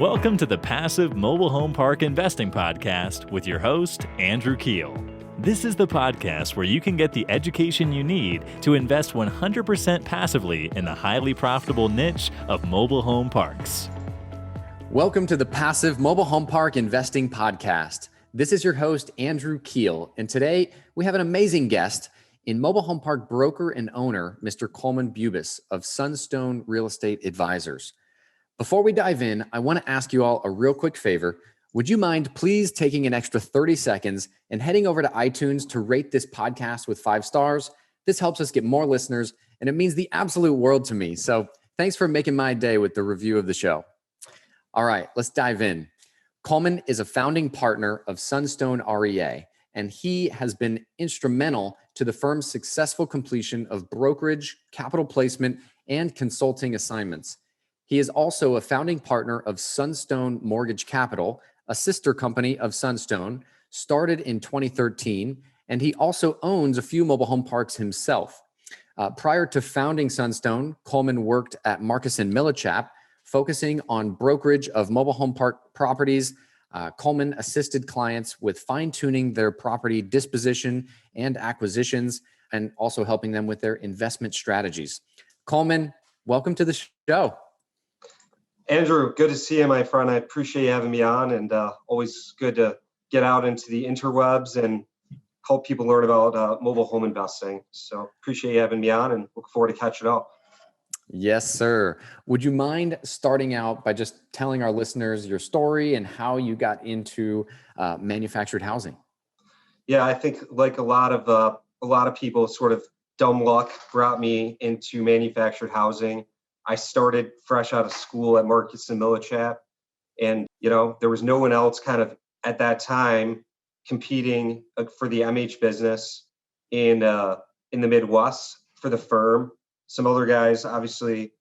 Welcome to the Passive Mobile Home Park Investing Podcast with your host, Andrew Keel. This is the podcast where you can get the education you need to invest 100% passively in the highly profitable niche of mobile home parks. Welcome to the Passive Mobile Home Park Investing Podcast. This is your host, Andrew Keel, and today we have an amazing guest in mobile home park broker and owner, Mr. Kolman Bubis of Sunstone Real Estate Advisors. Before we dive in, I want to ask you all a real quick favor. Would you mind please taking an extra 30 seconds and heading over to iTunes to rate this podcast with 5 stars? This helps us get more listeners, and it means the absolute world to me. So thanks for making my day with the review of the show. All right, let's dive in. Kolman is a founding partner of Sunstone REA, and he has been instrumental to the firm's successful completion of brokerage, capital placement, and consulting assignments. He is also a founding partner of Sunstone Mortgage Capital, a sister company of Sunstone, started in 2013, and he also owns a few mobile home parks himself. Prior to founding Sunstone, Kolman worked at Marcus Millichap, focusing on brokerage of mobile home park properties. Kolman assisted clients with fine-tuning their property disposition and acquisitions, and also helping them with their investment strategies. Kolman, welcome to the show. Andrew, good to see you, my friend. I appreciate you having me on, and always good to get out into the interwebs and help people learn about mobile home investing. So appreciate you having me on and look forward to catching up. Yes, sir. Would you mind starting out by just telling our listeners your story and how you got into manufactured housing? Yeah, I think like a lot of people, sort of dumb luck brought me into manufactured housing. I started fresh out of school at Marcus Millichap, and there was no one else kind of at that time competing for the MH business in the Midwest for the firm. Some other guys obviously,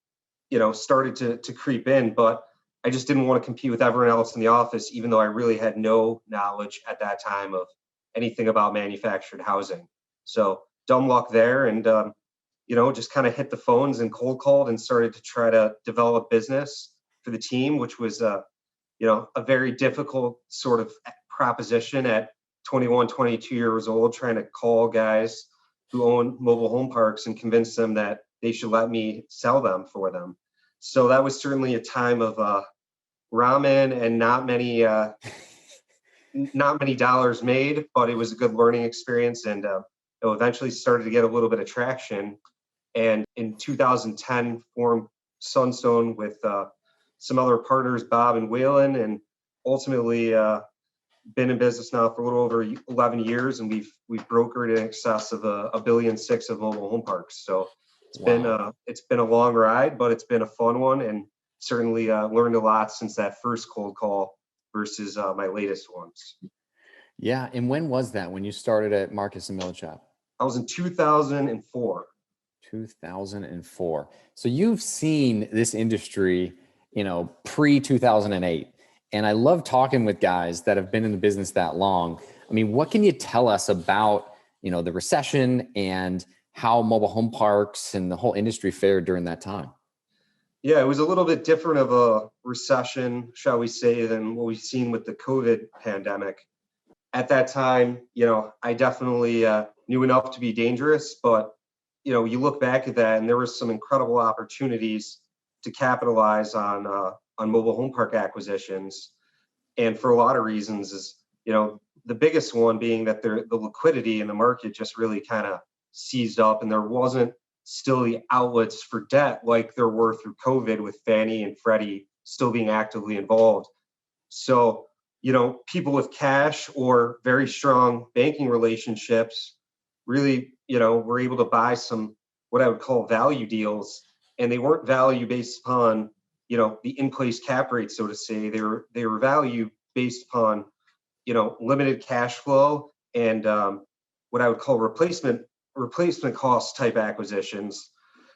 started to creep in, but I just didn't want to compete with everyone else in the office, even though I really had no knowledge at that time of anything about manufactured housing. So dumb luck there, and just kind of hit the phones and cold called and started to try to develop business for the team, which was a very difficult sort of proposition at 21, 22 years old, trying to call guys who own mobile home parks and convince them that they should let me sell them for them. So that was certainly a time of ramen and not many dollars made, but it was a good learning experience, and it eventually started to get a little bit of traction. And in 2010, formed Sunstone with some other partners, Bob and Waylon, and ultimately been in business now for a little over 11 years, and we've brokered in excess of $1.6 billion of mobile home parks. So it's been a long ride, but it's been a fun one, and certainly learned a lot since that first cold call versus my latest ones. Yeah, and when was that? When you started at Marcus Millichap? I was in 2004. 2004. So you've seen this industry, pre-2008. And I love talking with guys that have been in the business that long. I mean, what can you tell us about, the recession and how mobile home parks and the whole industry fared during that time? Yeah, it was a little bit different of a recession, shall we say, than what we've seen with the COVID pandemic. At that time, I definitely knew enough to be dangerous, but you look back at that and there were some incredible opportunities to capitalize on mobile home park acquisitions. And for a lot of reasons is, the biggest one being that the liquidity in the market just really kind of seized up, and there wasn't still the outlets for debt like there were through COVID, with Fannie and Freddie still being actively involved. So, people with cash or very strong banking relationships really, were able to buy some what I would call value deals, and they weren't value based upon, the in-place cap rate, so to say. They were value based upon, limited cash flow and what I would call replacement cost type acquisitions.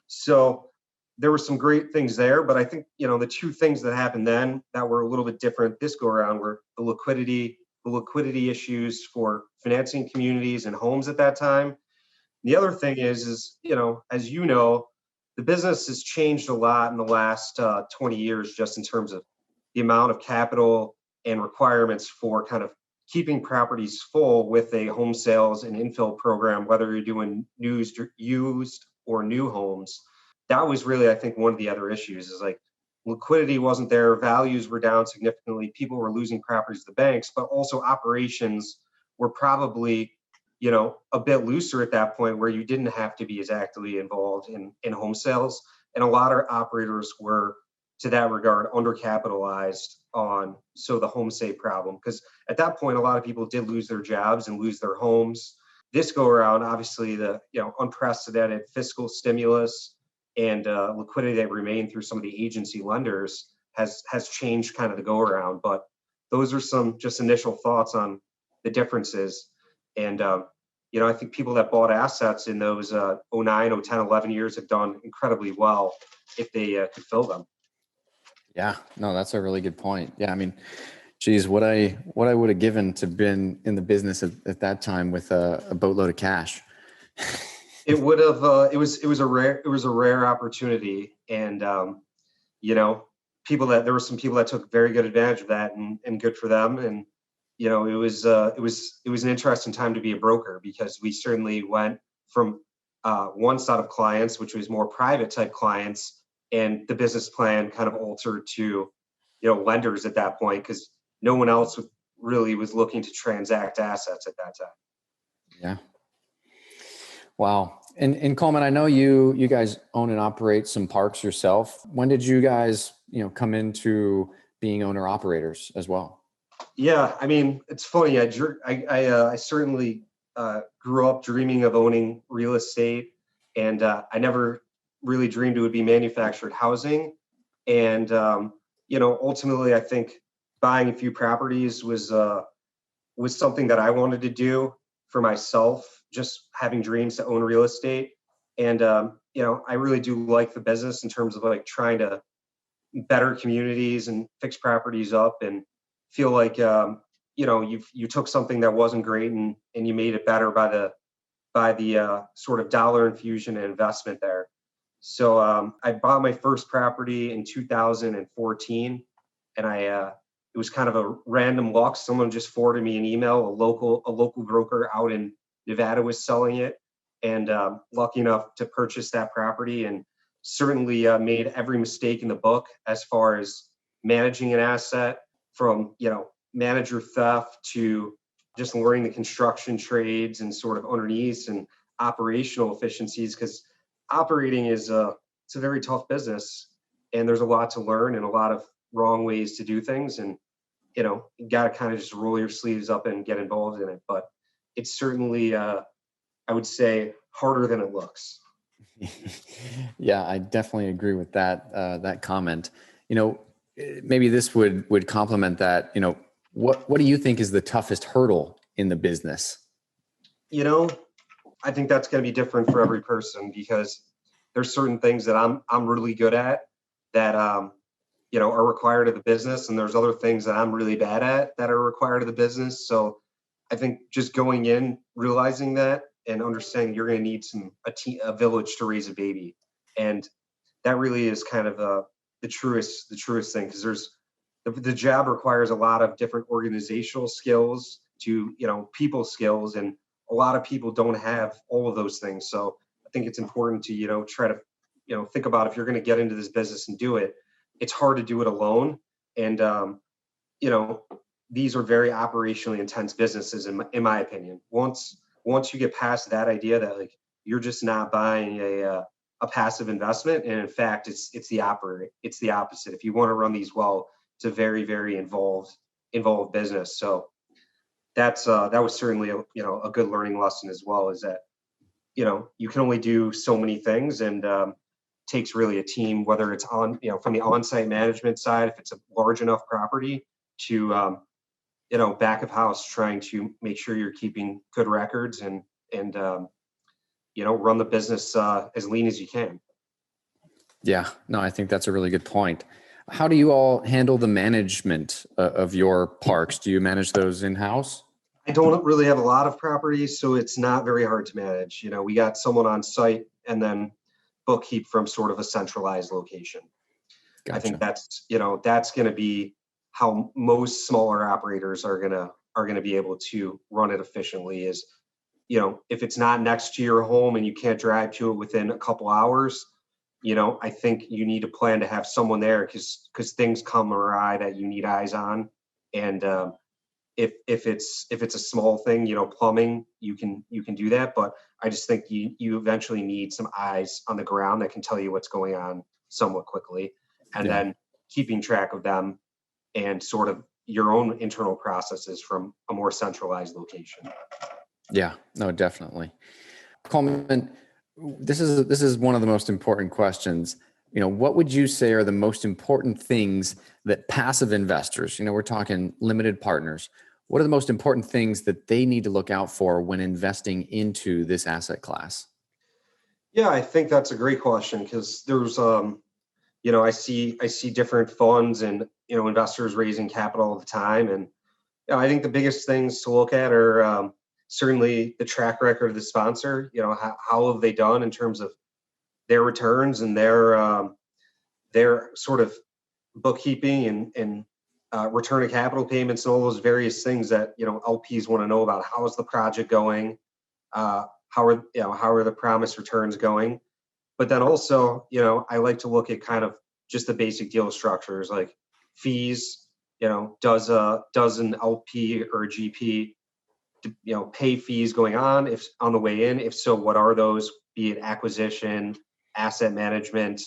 So there were some great things there, but I think, the two things that happened then that were a little bit different this go around were the liquidity issues for financing communities and homes at that time. The other thing is, as the business has changed a lot in the last 20 years, just in terms of the amount of capital and requirements for kind of keeping properties full with a home sales and infill program, whether you're doing used or new homes. That was really, I think, one of the other issues is like liquidity wasn't there, values were down significantly, people were losing properties to the banks, but also operations were probably, a bit looser at that point where you didn't have to be as actively involved in home sales. And a lot of operators were, to that regard, undercapitalized on the home sale problem. Because at that point, a lot of people did lose their jobs and lose their homes. This go around, obviously, the unprecedented fiscal stimulus and liquidity that remained through some of the agency lenders has changed kind of the go around. But those are some just initial thoughts on the differences. And I think people that bought assets in those 09, 010, 11 years have done incredibly well if they could fill them. Yeah, no, that's a really good point. Yeah, I mean, geez, what I would have given to been in the business at that time with a boatload of cash. It would have. It was a rare opportunity, and there were some people that took very good advantage of that, and good for them. And it was an interesting time to be a broker because we certainly went from one set of clients, which was more private type clients, and the business plan kind of altered to lenders at that point because no one else really was looking to transact assets at that time. Yeah. Wow. And Kolman, I know you guys own and operate some parks yourself. When did you guys, come into being owner operators as well? Yeah, I mean, it's funny. I certainly grew up dreaming of owning real estate, and I never really dreamed it would be manufactured housing. And ultimately, I think buying a few properties was something that I wanted to do for myself, just having dreams to own real estate. And I really do like the business in terms of like trying to better communities and fix properties up, and feel like you took something that wasn't great and you made it better by the sort of dollar infusion and investment there. So I bought my first property in 2014, and it was kind of a random luck. Someone just forwarded me an email. A local broker out in Nevada was selling it, and lucky enough to purchase that property, and certainly made every mistake in the book as far as managing an asset, from manager theft to just learning the construction trades and sort of underneath and operational efficiencies, because operating is it's a very tough business, and there's a lot to learn and a lot of wrong ways to do things, and you got to kind of just roll your sleeves up and get involved in it. But it's certainly I would say harder than it looks. Yeah, I definitely agree with that comment. Maybe this would complement that. What do you think is the toughest hurdle in the business? I think that's going to be different for every person, because there's certain things that I'm really good at that are required of the business, and there's other things that I'm really bad at that are required of the business. So I think just going in, realizing that, and understanding you're going to need a village to raise a baby, and that really is kind of the truest thing, because there's the job requires a lot of different organizational skills to people skills, and a lot of people don't have all of those things. So I think it's important to try to think about, if you're going to get into this business and do it, it's hard to do it alone, and these are very operationally intense businesses in my opinion. Once you get past that idea that like you're just not buying a passive investment, and in fact it's the opposite. If you want to run these well, it's a very, very involved business. So that was certainly a good learning lesson as well, is that you can only do so many things, and takes really a team, whether it's on from the on-site management side, if it's a large enough property, to back of house, trying to make sure you're keeping good records and run the business as lean as you can. Yeah, no, I think that's a really good point. How do you all handle the management of your parks? Do you manage those in-house? I don't really have a lot of properties, so it's not very hard to manage. We got someone on site, and then bookkeep from sort of a centralized location. Gotcha. I think that's going to be how most smaller operators are gonna be able to run it efficiently is, if it's not next to your home and you can't drive to it within a couple hours, I think you need to plan to have someone there because things come awry that you need eyes on. And if it's a small thing, plumbing, you can do that. But I just think you eventually need some eyes on the ground that can tell you what's going on somewhat quickly, and Yeah. then keeping track of them and sort of your own internal processes from a more centralized location. Yeah, no, definitely. Coleman, this is one of the most important questions. What would you say are the most important things that passive investors, we're talking limited partners, what are the most important things that they need to look out for when investing into this asset class? Yeah, I think that's a great question because there's I see different funds and investors raising capital all the time, and I think the biggest things to look at are certainly the track record of the sponsor. How have they done in terms of their returns and their sort of bookkeeping and return of capital payments and all those various things that LPs want to know about. How is the project going? How are the promised returns going? But then also, I like to look at kind of just the basic deal structures like fees. Does an LP or a GP pay fees going on if on the way in? If so, what are those? Be it acquisition, asset management,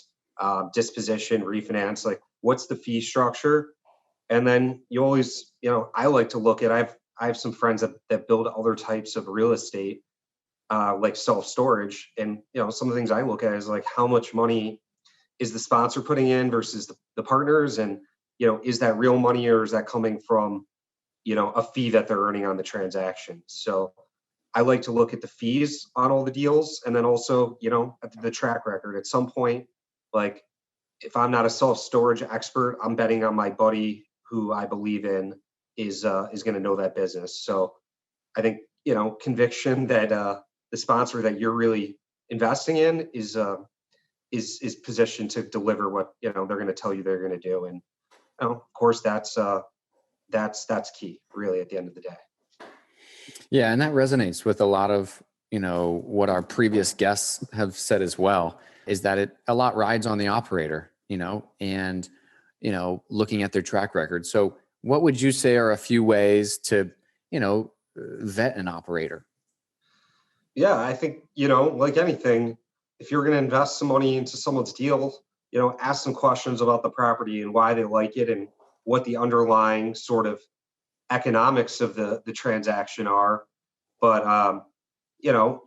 disposition, refinance. Like, what's the fee structure? And then you always, I like to look at. I have some friends that build other types of real estate, like self-storage, and some of the things I look at is like how much money is the sponsor putting in versus the partners, and is that real money or is that coming from a fee that they're earning on the transaction? So I like to look at the fees on all the deals, and then also at the track record. At some point, like if I'm not a self-storage expert, I'm betting on my buddy who I believe in is going to know that business. So I think conviction that the sponsor that you're really investing in is positioned to deliver what they're going to tell you they're going to do, and of course that's key, really, at the end of the day. Yeah, and that resonates with a lot of what our previous guests have said as well. Is that a lot rides on the operator, and looking at their track record. So, what would you say are a few ways to vet an operator? Yeah, I think like anything, if you're going to invest some money into someone's deal, ask some questions about the property and why they like it and what the underlying sort of economics of the transaction are. But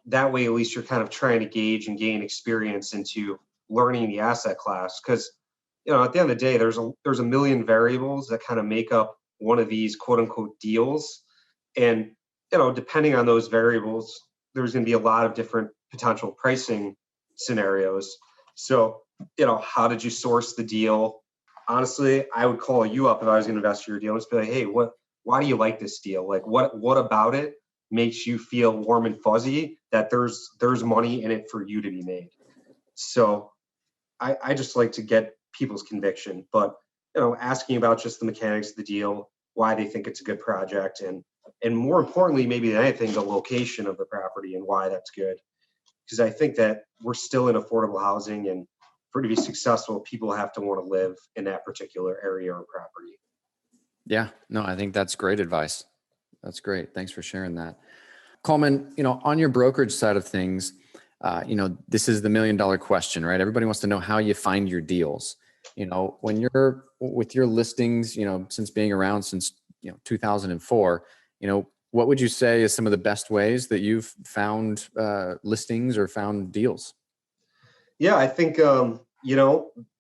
that way at least you're kind of trying to gauge and gain experience into learning the asset class, because at the end of the day there's a million variables that kind of make up one of these quote unquote deals, and depending on those variables there's going to be a lot of different potential pricing scenarios. So how did you source the deal? Honestly, I would call you up if I was going to invest in your deal and just be like, hey, why do you like this deal? Like, what about it makes you feel warm and fuzzy that there's money in it for you to be made? So I just like to get people's conviction, but asking about just the mechanics of the deal, why they think it's a good project, and more importantly, maybe than anything, the location of the property and why that's good. Because I think that we're still in affordable housing, and for it to be successful, people have to want to live in that particular area or property. Yeah, no, I think that's great advice. That's great. Thanks for sharing that. Coleman, on your brokerage side of things, this is the $1 million question, right? Everybody wants to know how you find your deals. When you're with your listings, since being around since 2004, what would you say is some of the best ways that you've found listings or found deals? Yeah, I think the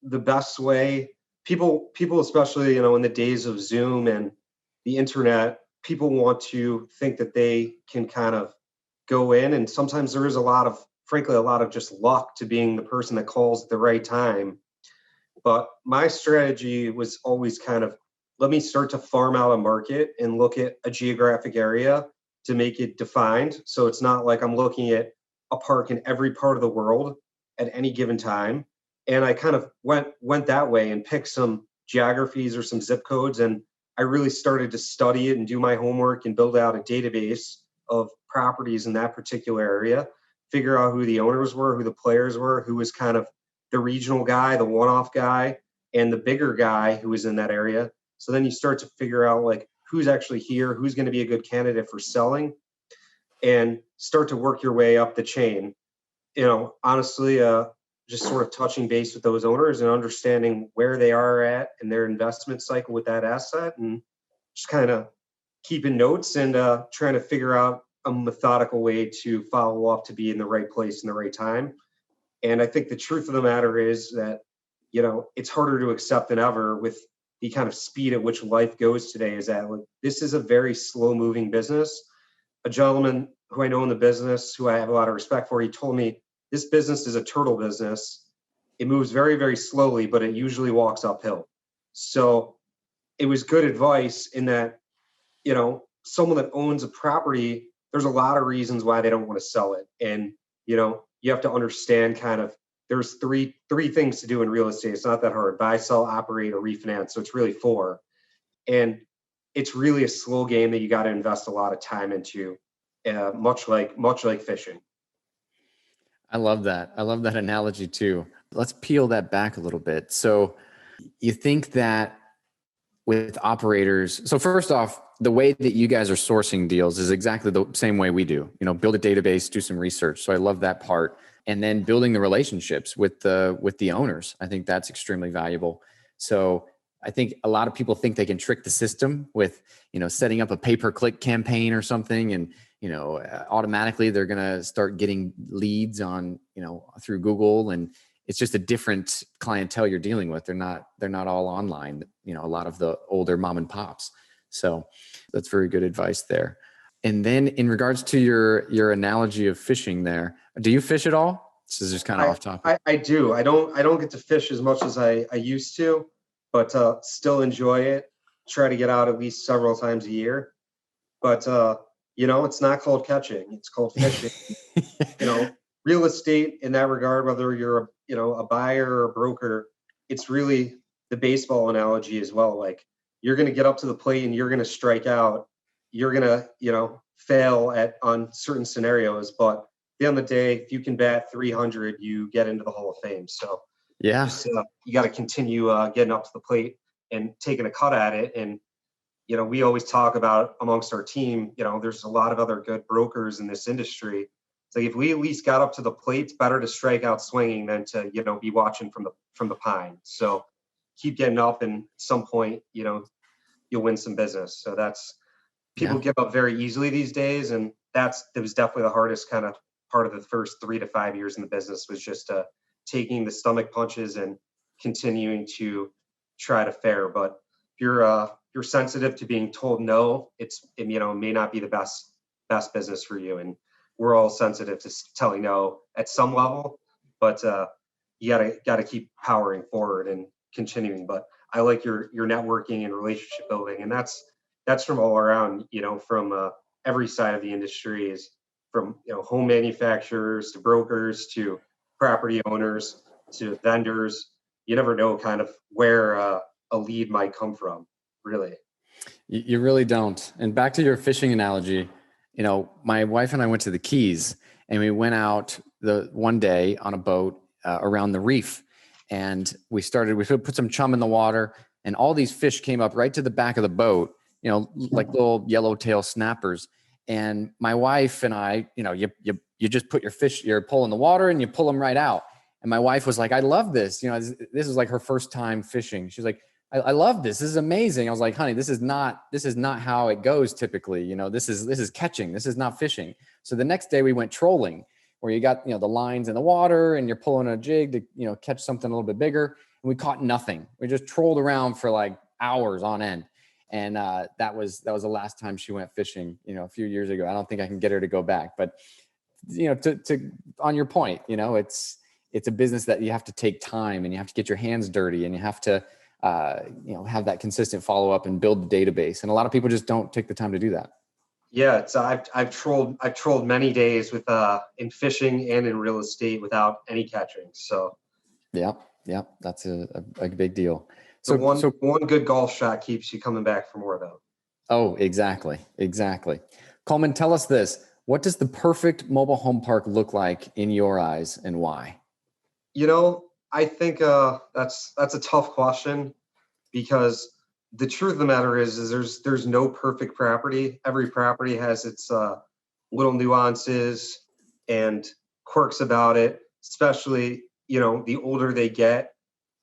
best way, people especially in the days of Zoom and the internet, people want to think that they can kind of go in, and sometimes there is frankly a lot of just luck to being the person that calls at the right time. But my strategy was always kind of, let me start to farm out a market and look at a geographic area to make it defined. So it's not like I'm looking at a park in every part of the world at any given time. And I kind of went that way and picked some geographies or some zip codes and I really started to study it and do my homework and build out a database of properties in that particular area, figure out who the owners were, who the players were, who was kind of the regional guy, the one-off guy, and the bigger guy who was in that area. So then you start to figure out like who's actually here, who's going to be a good candidate for selling, and start to work your way up the chain. Honestly, just sort of touching base with those owners and understanding where they are at in their investment cycle with that asset, and just kind of keeping notes and trying to figure out a methodical way to follow up to be in the right place in the right time. And I think the truth of the matter is that, it's harder to accept than ever with the kind of speed at which life goes today, is that like, this is a very slow moving business. A gentleman who I know in the business, who I have a lot of respect for, he told me this business is a turtle business. It moves very, very slowly, but it usually walks uphill. So it was good advice in that, someone that owns a property, there's a lot of reasons why they don't want to sell it. And, you have to understand kind of, there's three things to do in real estate. It's not that hard: buy, sell, operate, or refinance. So it's really four. And it's really a slow game that you got to invest a lot of time into, much like fishing. I love that. I love that analogy too. Let's peel that back a little bit. So you think that with operators, so first off, the way that you guys are sourcing deals is exactly the same way we do, build a database, do some research. So I love that part. And then building the relationships with the owners. I think that's extremely valuable. So I think a lot of people think they can trick the system with, setting up a pay-per-click campaign or something. And, automatically they're going to start getting leads on, through Google. And it's just a different clientele you're dealing with. They're not all online, a lot of the older mom and pops. So that's very good advice there. And then in regards to your analogy of fishing there, do you fish at all? This is just kind of off topic. I do. I don't get to fish as much as I used to, but still enjoy it. Try to get out at least several times a year. But it's not called catching; it's called fishing. Real estate in that regard, whether you're a buyer or a broker, it's really the baseball analogy as well. Like, you're going to get up to the plate and you're going to strike out. You're going to fail on certain scenarios, but at the end of the day, if you can bat 300, you get into the Hall of Fame. So yeah, you got to continue getting up to the plate and taking a cut at it. And we always talk about amongst our team, there's a lot of other good brokers in this industry. It's like, if we at least got up to the plate, it's better to strike out swinging than to be watching from the pine. So keep getting up, and at some point you'll win some business. So that's, people give up very easily these days, and it was definitely the hardest kind of part of the first 3 to 5 years in the business, was just taking the stomach punches and continuing to try to fare. But if you're sensitive to being told no, it may not be the best business for you. And we're all sensitive to telling no at some level, but you gotta keep powering forward and continuing. But I like your networking and relationship building, and that's from all around, from every side of the industry, is from home manufacturers to brokers to property owners to vendors. You never know kind of where a lead might come from, really. You really don't. And back to your fishing analogy, my wife and I went to the Keys, and we went out one day on a boat around the reef, and we put some chum in the water, and all these fish came up right to the back of the boat, like little yellowtail snappers. And my wife and I, you just put your pole in the water and you pull them right out. And my wife was like, I love this. This is like her first time fishing. She's like, I love this. This is amazing. I was like, honey, this is not how it goes typically. This is catching. This is not fishing. So the next day we went trolling, where you got, the lines in the water and you're pulling a jig to, catch something a little bit bigger. And we caught nothing. We just trolled around for like hours on end. And that was the last time she went fishing, a few years ago. I don't think I can get her to go back, but to on your point, it's a business that you have to take time, and you have to get your hands dirty, and you have to, have that consistent follow up and build the database. And a lot of people just don't take the time to do that. Yeah, I've trolled many days with in fishing and in real estate without any catching. So yeah, that's a big deal. The one good golf shot keeps you coming back for more, though. Oh, exactly. Kolman, tell us this. What does the perfect mobile home park look like in your eyes, and why? I think that's a tough question, because the truth of the matter is there's no perfect property. Every property has its little nuances and quirks about it, especially, the older they get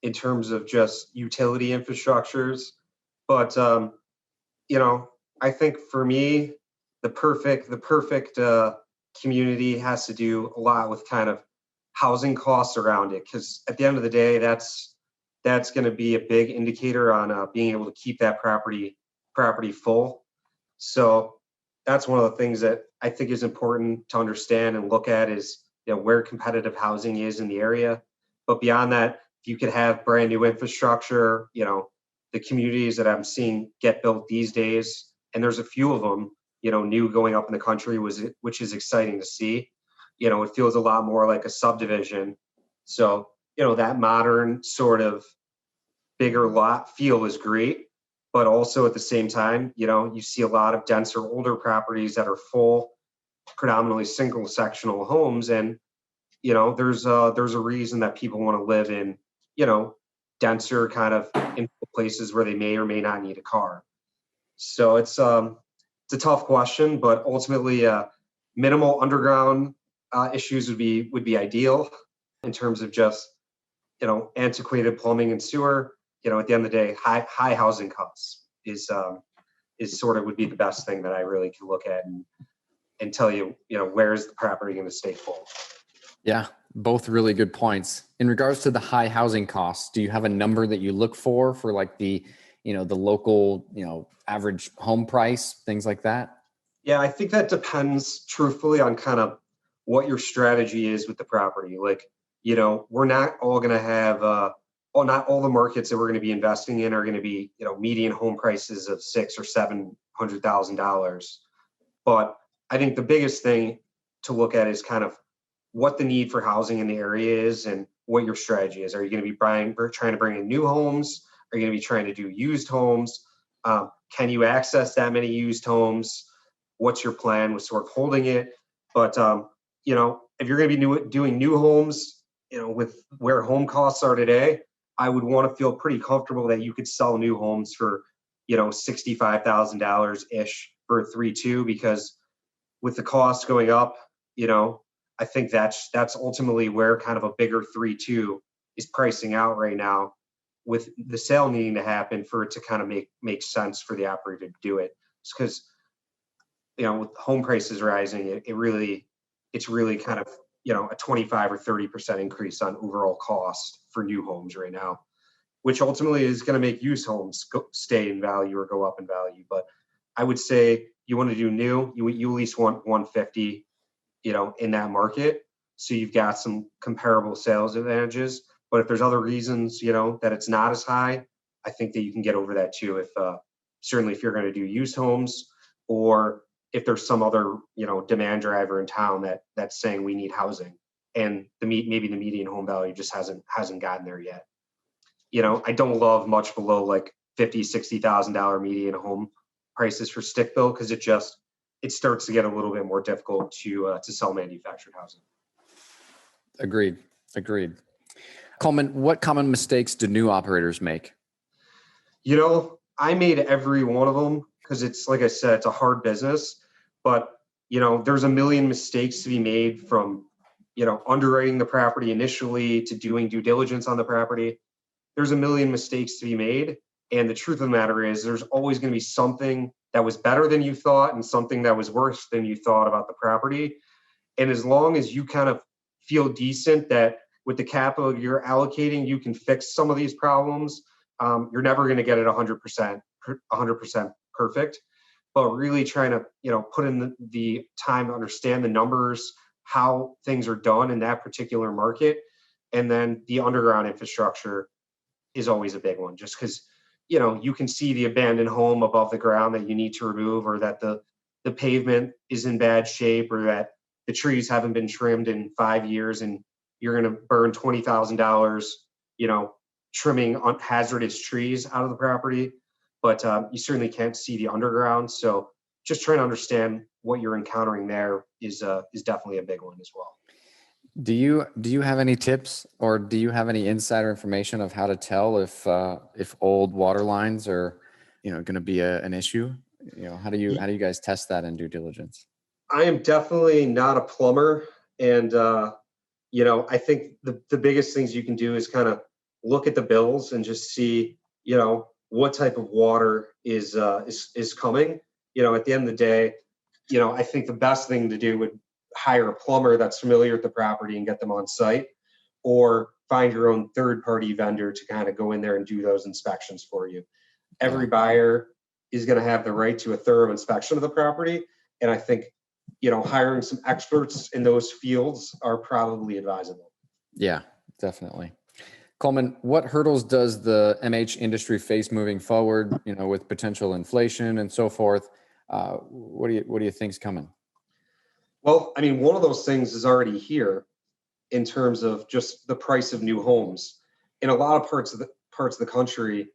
in terms of just utility infrastructures. But, I think for me, the perfect community has to do a lot with kind of housing costs around it. Because at the end of the day, that's going to be a big indicator on being able to keep that property full. So that's one of the things that I think is important to understand and look at is, where competitive housing is in the area. But beyond that, if you could have brand new infrastructure, the communities that I'm seeing get built these days, and there's a few of them, new going up in the country, which is exciting to see. It feels a lot more like a subdivision. So, that modern sort of bigger lot feel is great. But also at the same time, you see a lot of denser, older properties that are full, predominantly single sectional homes. And, there's a reason that people want to live in, denser kind of in places where they may or may not need a car. So it's a tough question, but ultimately minimal underground issues would be ideal in terms of just, antiquated plumbing and sewer. At the end of the day, high housing costs is sort of would be the best thing that I really can look at and tell you, where is the property going to stay full? Yeah, both really good points. In regards to the high housing costs, do you have a number that you look for like the local, average home price, things like that? Yeah, I think that depends truthfully on kind of what your strategy is with the property. Like, we're not all going to have, not all the markets that we're going to be investing in are going to be, median home prices of $600,000 or $700,000. But I think the biggest thing to look at is kind of what the need for housing in the area is and what your strategy is. Are you going to be trying to bring in new homes? Are you going to be trying to do used homes? Can you access that many used homes? What's your plan with sort of holding it? But, if you're going to be doing new homes, with where home costs are today, I would want to feel pretty comfortable that you could sell new homes for, $65,000 ish for a 3.2, because with the cost going up, I think that's ultimately where kind of a bigger 3.2 is pricing out right now, with the sale needing to happen for it to kind of make sense for the operator to do it. It's because, with home prices rising, it's really kind of, a 25 or 30% increase on overall cost for new homes right now, which ultimately is going to make used homes stay in value or go up in value. But I would say you want to do new, you at least want 150, in that market. So you've got some comparable sales advantages. But if there's other reasons, that it's not as high, I think that you can get over that too. Certainly if you're going to do used homes, or if there's some other, demand driver in town that's saying we need housing, and maybe the median home value just hasn't gotten there yet. I don't love much below like $50,000, $60,000 median home prices for stick built, because it starts to get a little bit more difficult to sell manufactured housing. Agreed. Kolman, what common mistakes do new operators make? I made every one of them, because it's, like I said, it's a hard business. But, there's a million mistakes to be made from, underwriting the property initially to doing due diligence on the property. There's a million mistakes to be made. And the truth of the matter is there's always going to be something that was better than you thought and something that was worse than you thought about the property. And as long as you kind of feel decent that with the capital you're allocating, you can fix some of these problems, you're never going to get it 100% perfect. But really trying to, put in the time to understand the numbers, how things are done in that particular market. And then the underground infrastructure is always a big one, just because, you can see the abandoned home above the ground that you need to remove, or that the pavement is in bad shape, or that the trees haven't been trimmed in 5 years and you're going to burn $20,000, trimming hazardous trees out of the property, but you certainly can't see the underground. So just trying to understand what you're encountering there is definitely a big one as well. Do you have any tips, or do you have any insider information of how to tell if old water lines are, going to be an issue? How do you guys test that in due diligence? I am definitely not a plumber, and I think the biggest things you can do is kind of look at the bills and just see, what type of water is coming. At the end of the day, I think the best thing to do would hire a plumber that's familiar with the property and get them on site, or find your own third-party vendor to kind of go in there and do those inspections for you. Every buyer is going to have the right to a thorough inspection of the property, and I think hiring some experts in those fields are probably advisable. Yeah, definitely. Kolman, what hurdles does the MH industry face moving forward, with potential inflation and so forth? What do you think's coming? Well, I mean, one of those things is already here in terms of just the price of new homes. In a lot of parts of the country,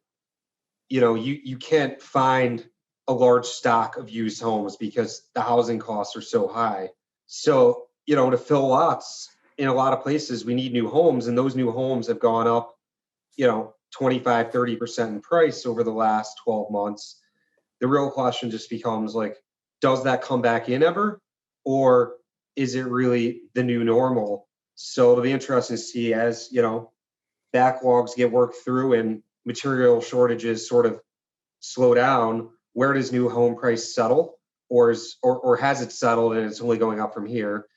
you can't find a large stock of used homes because the housing costs are so high. So, to fill lots in a lot of places, we need new homes, and those new homes have gone up, 25, 30% in price over the last 12 months. The real question just becomes like, does that come back in ever? Or is it really the new normal? So it'll be interesting to see as, backlogs get worked through and material shortages sort of slow down, where does new home price settle? Or has it settled and it's only going up from here?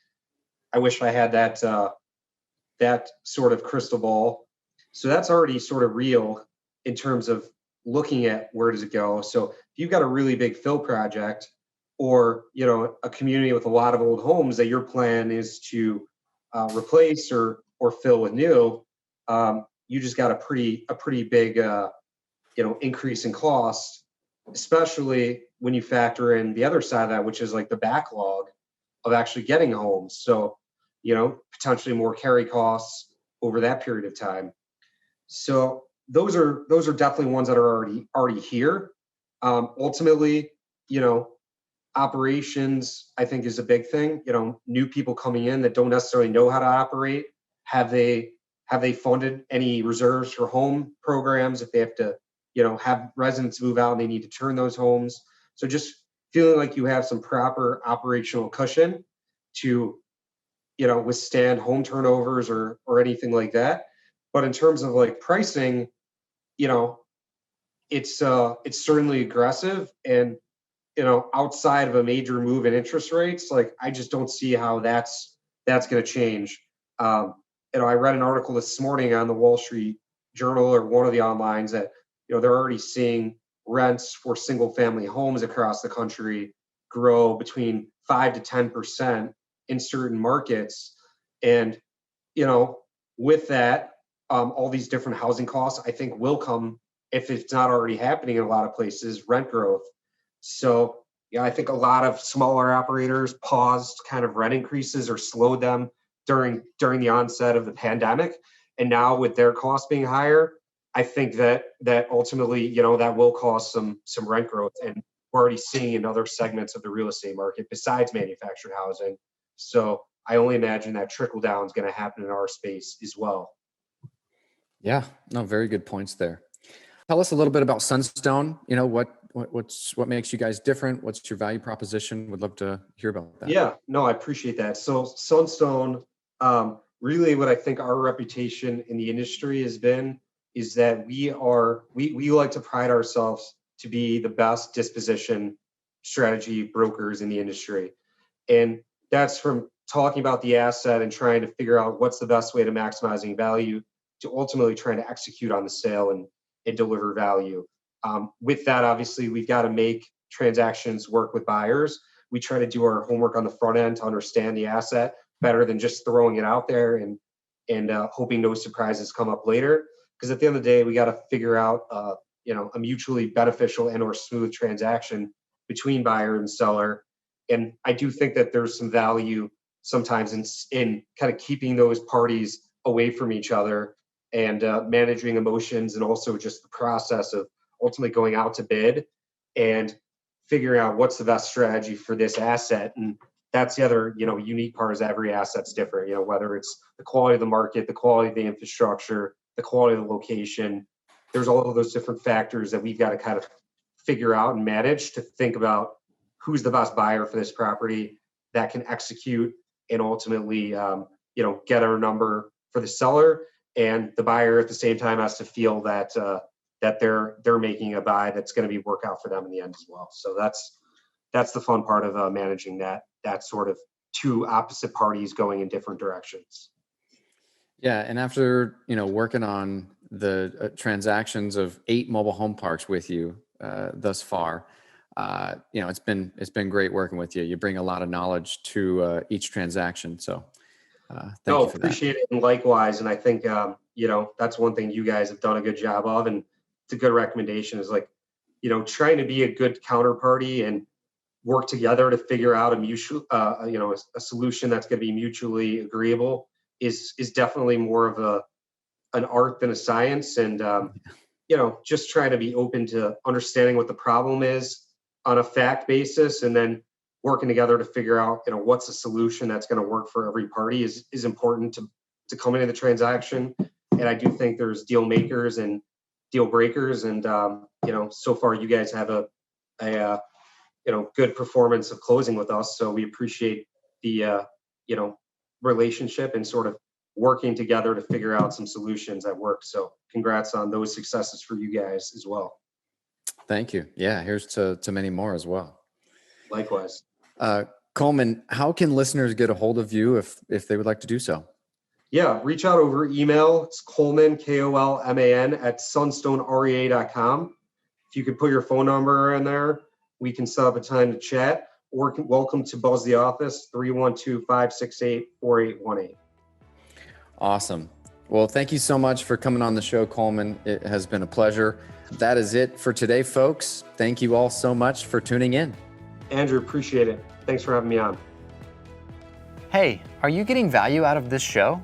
I wish I had that sort of crystal ball. So that's already sort of real in terms of looking at where does it go. So if you've got a really big fill project, or a community with a lot of old homes that your plan is to replace or fill with new, you just got a pretty big increase in cost, especially when you factor in the other side of that, which is like the backlog of actually getting homes. So potentially more carry costs over that period of time. So those are definitely ones that are already here. Ultimately, operations, I think, is a big thing. New people coming in that don't necessarily know how to operate. Have they funded any reserves for home programs if they have to, have residents move out and they need to turn those homes? So just feeling like you have some proper operational cushion to, withstand home turnovers or anything like that. But in terms of like pricing, it's certainly aggressive, and outside of a major move in interest rates, like I just don't see how that's going to change. I read an article this morning on the Wall Street Journal, or one of the onlines, that they're already seeing rents for single family homes across the country grow between 5 to 10% in certain markets, and with that, all these different housing costs, I think, will come, if it's not already happening in a lot of places, rent growth. So, I think a lot of smaller operators paused kind of rent increases or slowed them during the onset of the pandemic. And now with their costs being higher, I think that ultimately, that will cause some rent growth. And we're already seeing in other segments of the real estate market besides manufactured housing. So I only imagine that trickle down is going to happen in our space as well. Yeah, no, very good points there. Tell us a little bit about Sunstone. What makes you guys different? What's your value proposition? Would love to hear about that. Yeah, no, I appreciate that. So Sunstone, really what I think our reputation in the industry has been is that we like to pride ourselves to be the best disposition strategy brokers in the industry. And that's from talking about the asset and trying to figure out what's the best way to maximizing value, to ultimately trying to execute on the sale and deliver value. With that, obviously, we've got to make transactions work with buyers. We try to do our homework on the front end to understand the asset better than just throwing it out there and hoping no surprises come up later. Because at the end of the day, we got to figure out a mutually beneficial and or smooth transaction between buyer and seller. And I do think that there's some value sometimes in kind of keeping those parties away from each other and managing emotions, and also just the process of ultimately going out to bid and figuring out what's the best strategy for this asset. And that's the other, unique part, is every asset's different, whether it's the quality of the market, the quality of the infrastructure, the quality of the location. There's all of those different factors that we've got to kind of figure out and manage to think about who's the best buyer for this property that can execute and ultimately, get our number for the seller, and the buyer at the same time has to feel that that they're making a buy that's going to be work out for them in the end as well. So that's the fun part of managing that sort of two opposite parties going in different directions. Yeah, and after working on the transactions of 8 mobile home parks with you thus far, it's been great working with you. You bring a lot of knowledge to each transaction. So thank you for that. Appreciate it, and likewise. And I think that's one thing you guys have done a good job of, and it's a good recommendation, is trying to be a good counterparty and work together to figure out a mutual, a solution that's going to be mutually agreeable is definitely more of an art than a science. And just trying to be open to understanding what the problem is on a fact basis, and then working together to figure out what's a solution that's going to work for every party is important to come into the transaction. And I do think there's deal makers and deal breakers, and so far you guys have a good performance of closing with us, so we appreciate the relationship and sort of working together to figure out some solutions that work. So congrats on those successes for you guys as well. Thank you. Yeah, here's to many more as well. Likewise. Kolman, how can listeners get a hold of you if they would like to do so? Yeah, reach out over email. It's Kolman, Kolman, at sunstonerea.com. If you could put your phone number in there, we can set up a time to chat, or welcome to buzz the office, 312-568-4818. Awesome. Well, thank you so much for coming on the show, Kolman. It has been a pleasure. That is it for today, folks. Thank you all so much for tuning in. Andrew, appreciate it. Thanks for having me on. Hey, are you getting value out of this show?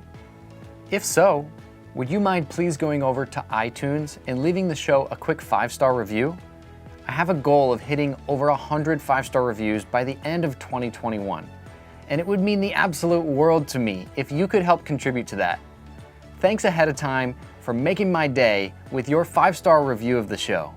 If so, would you mind please going over to iTunes and leaving the show a quick 5-star review? I have a goal of hitting over 100 5-star reviews by the end of 2021, and it would mean the absolute world to me if you could help contribute to that. Thanks ahead of time for making my day with your 5-star review of the show.